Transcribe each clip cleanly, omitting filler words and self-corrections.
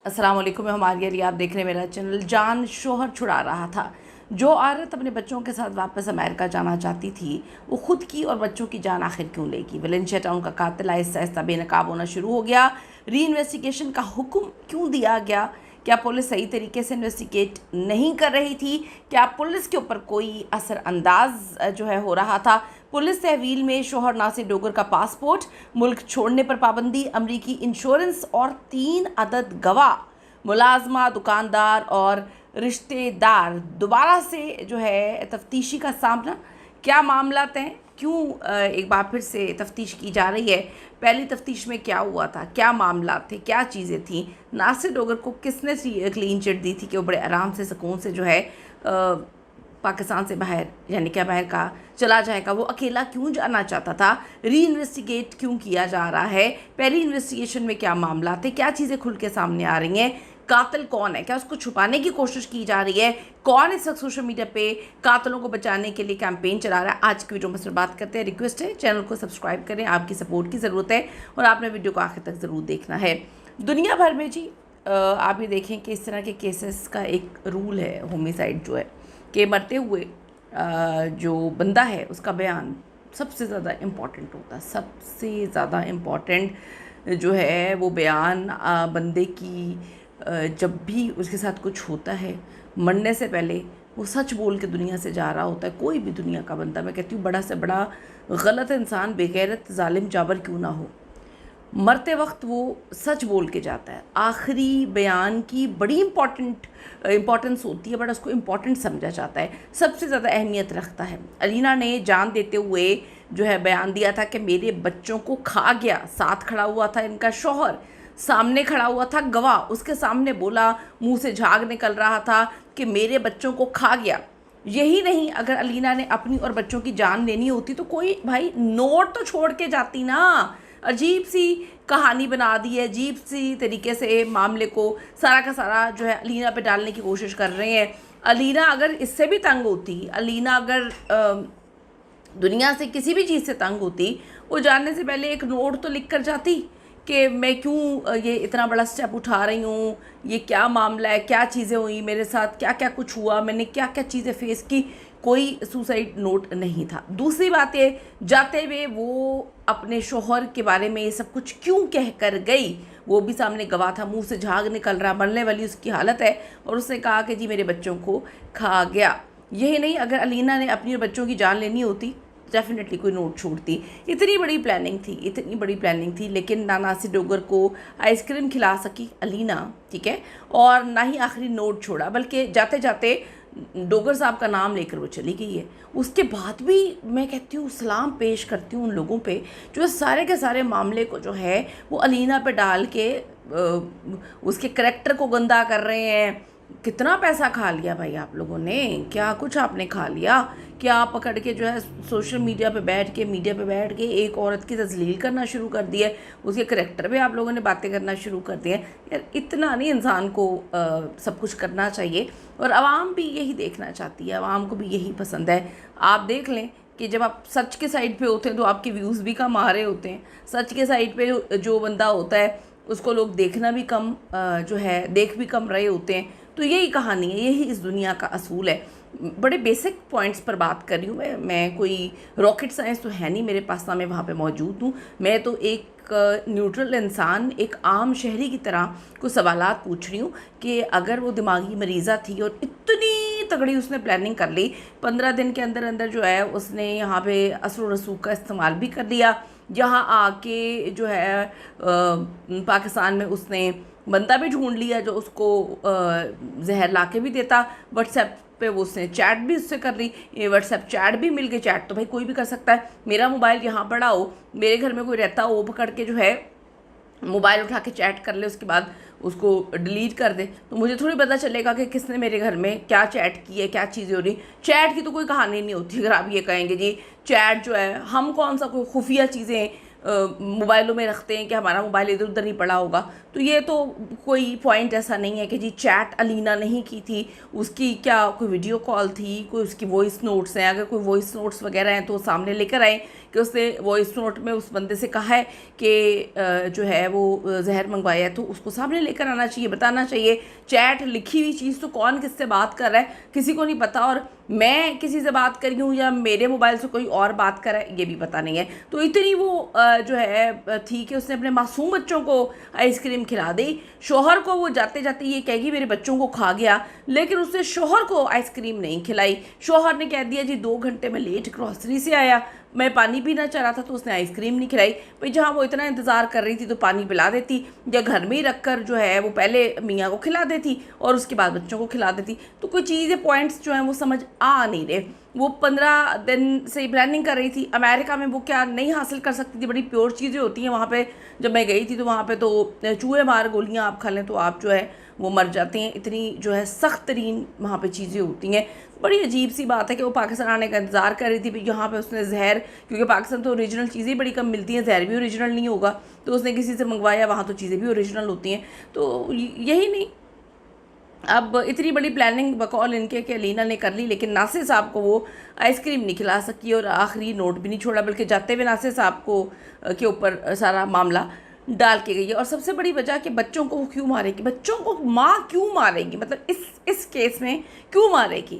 अस्सलाम वालेकुम, मैं हमारे लिए आप देख रहे हैं मेरा चैनल। जान शोहर छुड़ा रहा था। जो औरत अपने बच्चों के साथ वापस अमेरिका जाना चाहती थी, वो खुद की और बच्चों की जान आखिर क्यों लेगी? वेलेंशिया टाउन का कातिल आहिस्ता आहिस्ता बेनकाब होना शुरू हो गया। री इन्वेस्टिगेशन का हुक्म क्यों दिया गया? क्या पुलिस सही तरीके से इन्वेस्टिगेट नहीं कर रही थी? क्या पुलिस के ऊपर कोई असरअंदाज जो है हो रहा था? पुलिस तहवील में शोहर नासिर डोगर का पासपोर्ट, मुल्क छोड़ने पर पाबंदी, अमरीकी इंश्योरेंस और 3 अदद गवाह, मुलाजमा, दुकानदार और रिश्तेदार दोबारा से जो है तफ्तीशी का सामना। क्या मामला हैं? क्यों एक बार फिर से तफ्तीश की जा रही है? पहली तफ्तीश में क्या हुआ था? क्या मामला थे? क्या चीज़ें थीं? नासिर डोगर को किसने क्लीन चिट दी थी कि वो बड़े आराम से सुकून से जो है पाकिस्तान से बाहर, यानी क्या बाहर का चला जाएगा? वो अकेला क्यों जाना चाहता था? री इन्वेस्टिगेट क्यों किया जा रहा है? पहली इन्वेस्टिगेशन में क्या मामला थे? क्या चीज़ें खुल के सामने आ रही हैं? कातिल कौन है? क्या उसको छुपाने की कोशिश की जा रही है? कौन इस वक्त सोशल मीडिया पे कातिलों को बचाने के लिए कैंपेन चला रहा है? आज की वीडियो में सिर्फ बात करते हैं। रिक्वेस्ट है चैनल को सब्सक्राइब करें, आपकी सपोर्ट की ज़रूरत है और आपने वीडियो को आखिर तक ज़रूर देखना है। दुनिया भर में जी आप ये देखें कि इस तरह के केसेस का एक रूल है, होमिसाइड जो है कि मरते हुए जो बंदा है उसका बयान सबसे ज़्यादा इम्पॉर्टेंट होता है। सबसे ज़्यादा इम्पॉर्टेंट जो है वो बयान बंदे की जब भी उसके साथ कुछ होता है, मरने से पहले वो सच बोल के दुनिया से जा रहा होता है। कोई भी दुनिया का बंदा, मैं कहती हूँ बड़ा से बड़ा गलत इंसान, बेगैरत, जालिम, जाबर क्यों ना हो, मरते वक्त वो सच बोल के जाता है। आखिरी बयान की बड़ी इम्पॉर्टेंस होती है, बड़ा उसको इम्पॉर्टेंट समझा जाता है, सबसे ज़्यादा अहमियत रखता है। अलीना ने जान देते हुए जो है बयान दिया था कि मेरे बच्चों को खा गया। साथ खड़ा हुआ था इनका शौहर, सामने खड़ा हुआ था गवाह, उसके सामने बोला, मुंह से झाग निकल रहा था कि मेरे बच्चों को खा गया। यही नहीं, अगर अलीना ने अपनी और बच्चों की जान लेनी होती तो कोई भाई नोट तो छोड़ के जाती ना। अजीब सी कहानी बना दी है, अजीब सी तरीके से मामले को सारा का सारा जो है अलीना पे डालने की कोशिश कर रहे हैं। अलीना अगर इससे भी तंग होती, अलीना अगर दुनिया से किसी भी चीज़ से तंग होती, वो जानने से पहले एक नोट तो लिख कर जाती कि मैं क्यों ये इतना बड़ा स्टेप उठा रही हूँ, ये क्या मामला है, क्या चीज़ें हुई मेरे साथ, क्या क्या कुछ हुआ, मैंने क्या क्या चीज़ें फेस की। कोई सुसाइड नोट नहीं था। दूसरी बात ये, जाते हुए वो अपने शोहर के बारे में ये सब कुछ क्यों कह कर गई? वो भी सामने गवाह था, मुंह से झाग निकल रहा, मरने वाली उसकी हालत है, और उसने कहा कि जी मेरे बच्चों को खा गया। यही नहीं, अगर अलीना ने अपनी बच्चों की जान लेनी होती डेफिनेटली कोई नोट छोड़ती। इतनी बड़ी प्लानिंग थी, लेकिन ना नासिर डोगर को आइसक्रीम खिला सकी अलीना, ठीक है, और ना ही आखिरी नोट छोड़ा, बल्कि जाते जाते डोगर साहब का नाम लेकर वो चली गई है। उसके बाद भी मैं कहती हूँ सलाम पेश करती हूँ उन लोगों पे जो सारे के सारे मामले को जो है वो अलीना पे डाल के उसके करैक्टर को गंदा कर रहे हैं। कितना पैसा खा लिया भाई आप लोगों ने, क्या कुछ आपने खा लिया? क्या आप पकड़ के जो है सोशल मीडिया पे बैठ के एक औरत की तजलील करना शुरू कर दी है, उसके करैक्टर पे आप लोगों ने बातें करना शुरू कर दी है। यार इतना नहीं इंसान को सब कुछ करना चाहिए, और आवाम भी यही देखना चाहती है, आवाम को भी यही पसंद है। आप देख लें कि जब आप सच के साइड पे होते हैं तो आपके व्यूज़ भी कम आ रहे होते हैं। सच के साइड पे जो बंदा होता है उसको लोग देखना भी कम जो है देख भी कम रहे होते हैं। तो यही कहानी है, यही इस दुनिया का असूल है। बड़े बेसिक पॉइंट्स पर बात कर रही हूँ मैं कोई रॉकेट साइंस तो है नहीं मेरे पास, ना मैं वहाँ पे मौजूद हूँ। मैं तो एक न्यूट्रल इंसान, एक आम शहरी की तरह कुछ सवालात पूछ रही हूँ कि अगर वो दिमागी मरीज़ा थी और इतनी तगड़ी उसने प्लानिंग कर ली, 15 दिन के अंदर अंदर जो है उसने यहाँ पे असर रसूख का इस्तेमाल भी कर लिया, यहाँ आके जो है पाकिस्तान में उसने बंदा भी ढूंढ लिया जो उसको जहर ला के भी देता। व्हाट्सएप पे वो उसने चैट भी उससे कर ली, व्हाट्सएप चैट भी मिल गई। चैट तो भाई कोई भी कर सकता है। मेरा मोबाइल यहाँ पड़ा हो, मेरे घर में कोई रहता हो, वो पकड़ के जो है मोबाइल उठा के चैट कर ले, उसके बाद उसको डिलीट कर दे, तो मुझे थोड़ी पता चलेगा कि किसने मेरे घर में क्या चैट की है, क्या चीज़ें हो रही। चैट की तो कोई कहानी नहीं होती। अगर आप ये कहेंगे जी चैट जो है, हम कौन सा कोई खुफिया चीज़ें मोबाइलों में रखते हैं कि हमारा मोबाइल इधर उधर नहीं पड़ा होगा, तो ये तो कोई पॉइंट ऐसा नहीं है कि जी चैट अलीना नहीं की थी। उसकी क्या कोई वीडियो कॉल थी, कोई उसकी वॉइस नोट्स हैं, अगर कोई वॉइस नोट्स वगैरह हैं तो सामने लेकर आए کہ اس نے وائس نوٹ میں اس بندے سے کہا ہے کہ جو ہے وہ زہر منگوایا ہے تو اس کو سامنے لے کر آنا چاہیے، بتانا چاہیے۔ چیٹ لکھی ہوئی چیز تو کون کس سے بات کر رہا ہے کسی کو نہیں پتہ، اور میں کسی سے بات کر رہی ہوں یا میرے موبائل سے کوئی اور بات کر رہا ہے یہ بھی پتہ نہیں ہے۔ تو اتنی وہ جو ہے تھی کہ اس نے اپنے معصوم بچوں کو آئس کریم کھلا دی۔ شوہر کو وہ جاتے جاتے یہ کہے گی میرے بچوں کو کھا گیا، لیکن اس نے شوہر کو آئس کریم نہیں کھلائی۔ شوہر نے کہہ دیا جی 2 گھنٹے میں لیٹ گروسری سے آیا، میں پانی پینا چاہ رہا تھا تو اس نے آئس کریم نہیں کھلائی۔ بھئی جہاں وہ اتنا انتظار کر رہی تھی تو پانی پلا دیتی، یا گھر میں ہی رکھ کر جو ہے وہ پہلے میاں کو کھلا دیتی اور اس کے بعد بچوں کو کھلا دیتی۔ تو کوئی چیزیں پوائنٹس جو ہیں وہ سمجھ آ نہیں رہے۔ وہ 15 دن سے پلاننگ کر رہی تھی، امریکہ میں وہ کیا نہیں حاصل کر سکتی تھی، بڑی پیور چیزیں ہوتی ہیں وہاں پہ۔ جب میں گئی تھی تو وہاں پہ تو چوہے مار گولیاں آپ کھا لیں تو آپ جو ہے وہ مر جاتے ہیں، اتنی جو ہے سخت ترین وہاں پہ چیزیں ہوتی ہیں۔ بڑی عجیب سی بات ہے کہ وہ پاکستان آنے کا انتظار کر رہی تھی، یہاں پہ اس نے زہر، کیونکہ پاکستان تو اوریجنل چیزیں بڑی کم ملتی ہیں، زہر بھی اوریجنل نہیں ہوگا، تو اس نے کسی سے منگوایا، وہاں تو چیزیں بھی اوریجنل ہوتی ہیں۔ تو یہی نہیں، اب اتنی بڑی پلاننگ بقول ان کے کہ علینا نے کر لی، لیکن ناصر صاحب کو وہ آئس کریم نہیں کھلا سکی اور آخری نوٹ بھی نہیں چھوڑا، بلکہ جاتے ہوئے ناصر صاحب کو کے اوپر سارا معاملہ ڈال کے گئی ہے۔ اور سب سے بڑی وجہ کہ بچوں کو وہ کیوں مارے گی، بچوں کو ماں کیوں مارے گی، مطلب اس کیس میں کیوں مارے گی؟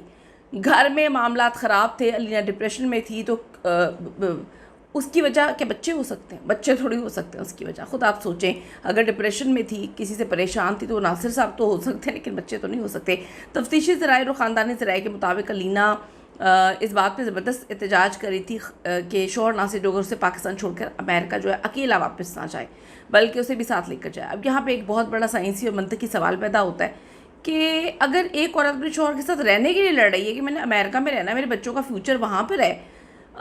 گھر میں معاملات خراب تھے، علینا ڈپریشن میں تھی، تو اس کی وجہ کہ بچے ہو سکتے ہیں، بچے تھوڑی ہو سکتے ہیں اس کی وجہ۔ خود آپ سوچیں، اگر ڈپریشن میں تھی، کسی سے پریشان تھی، تو ناصر صاحب تو ہو سکتے ہیں لیکن بچے تو نہیں ہو سکتے۔ تفتیشی ذرائع اور خاندانی ذرائع کے مطابق علینا اس بات پہ زبردست احتجاج کر رہی تھی کہ شوہر ناصر ڈوگر سے پاکستان چھوڑ کر امریکہ جو ہے اکیلا واپس نہ جائے، بلکہ اسے بھی ساتھ لے کر جائے۔ اب یہاں پہ ایک بہت بڑا سائنسی اور منطقی سوال پیدا ہوتا ہے کہ اگر ایک عورت اپنے شوہر کے ساتھ رہنے کے لیے لڑ رہی ہے کہ میں نے امریکہ میں رہنا ہے، میرے بچوں کا فیوچر وہاں پر ہے،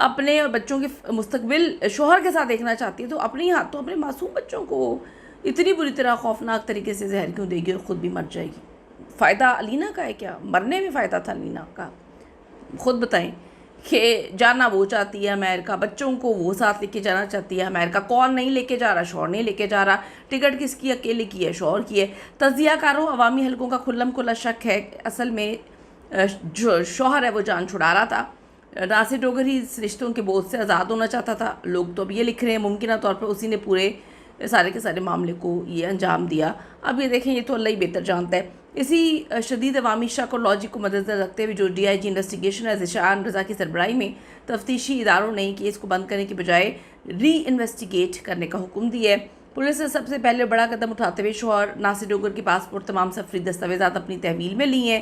اپنے اور بچوں کے مستقبل شوہر کے ساتھ دیکھنا چاہتی ہے، تو اپنے ہی ہاتھوں اپنے معصوم بچوں کو اتنی بری طرح خوفناک طریقے سے زہر کیوں دے گی اور خود بھی مر جائے گی؟ فائدہ علینا کا ہے کیا؟ مرنے میں فائدہ تھا علینا کا؟ خود بتائیں کہ جانا وہ چاہتی ہے امریکہ، بچوں کو وہ ساتھ لے کے جانا چاہتی ہے امریکہ۔ کون نہیں لے کے جا رہا؟ شوہر نہیں لے کے جا رہا۔ ٹکٹ کس کی؟ اکیلے کی ہے، شوہر کی ہے۔ تجزیہ کاروں عوامی حلقوں کا کھلم کھلا شک ہے کہ اصل میں جو شوہر ہے وہ جان چھڑا رہا تھا، ناصر ڈوگر ہی اس رشتوں کے بوجھ سے آزاد ہونا چاہتا تھا۔ لوگ تو اب یہ لکھ رہے ہیں ممکنہ طور پر اسی نے پورے سارے کے سارے معاملے کو یہ انجام دیا۔ اب یہ دیکھیں، یہ تو اللہ ہی بہتر جانتا ہے۔ اسی شدید عوامی شک اور لاجک کو مدنظر رکھتے ہوئے جو ڈی آئی جی انویسٹیگیشن ہے ذیشان رضا کی سربراہی میں تفتیشی اداروں نے کیس کو بند کرنے کے بجائے ری انویسٹیگیٹ کرنے کا حکم دیا ہے۔ پولیس نے سب سے پہلے بڑا قدم اٹھاتے ہوئے شوہر ناصر ڈوگر کے پاسپورٹ تمام سفری دستاویزات اپنی تحویل میں لی ہیں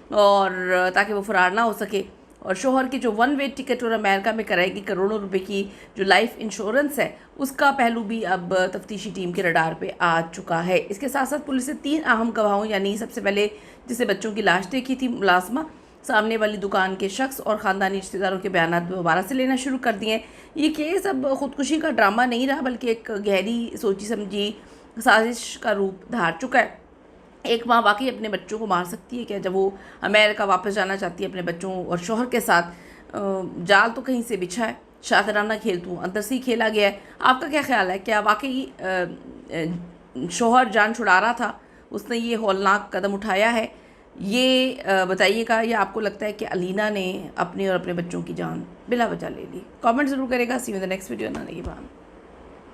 اور تاکہ وہ فرار نہ ہو سکے، اور شوہر کی جو 1 وے ٹکٹ اور امریکہ میں کرائے گی کروڑوں روپے کی جو لائف انشورنس ہے اس کا پہلو بھی اب تفتیشی ٹیم کے رڈار پہ آ چکا ہے۔ اس کے ساتھ ساتھ پولیس نے 3 اہم گواہوں، یعنی سب سے پہلے جسے بچوں کی لاش دیکھی تھی ملازمہ، سامنے والی دکان کے شخص اور خاندانی رشتہ داروں کے بیانات دوبارہ سے لینا شروع کر دیے ہیں۔ یہ کیس اب خودکشی کا ڈرامہ نہیں رہا بلکہ ایک گہری سوچی سمجھی سازش کا روپ دھار چکا ہے۔ ایک ماں واقعی اپنے بچوں کو مار سکتی ہے کیا جب وہ امریکہ واپس جانا چاہتی ہے اپنے بچوں اور شوہر کے ساتھ؟ جال تو کہیں سے بچھا ہے، شاطرانہ کھیل تو اندر سے ہی کھیلا گیا ہے۔ آپ کا کیا خیال ہے؟ کیا واقعی شوہر جان چھڑا رہا تھا، اس نے یہ ہولناک قدم اٹھایا ہے؟ یہ بتائیے گا، یا آپ کو لگتا ہے کہ علینا نے اپنے اور اپنے بچوں کی جان بلا وجہ لے لی؟ کامنٹ ضرور کرے گا۔ See you in the next video.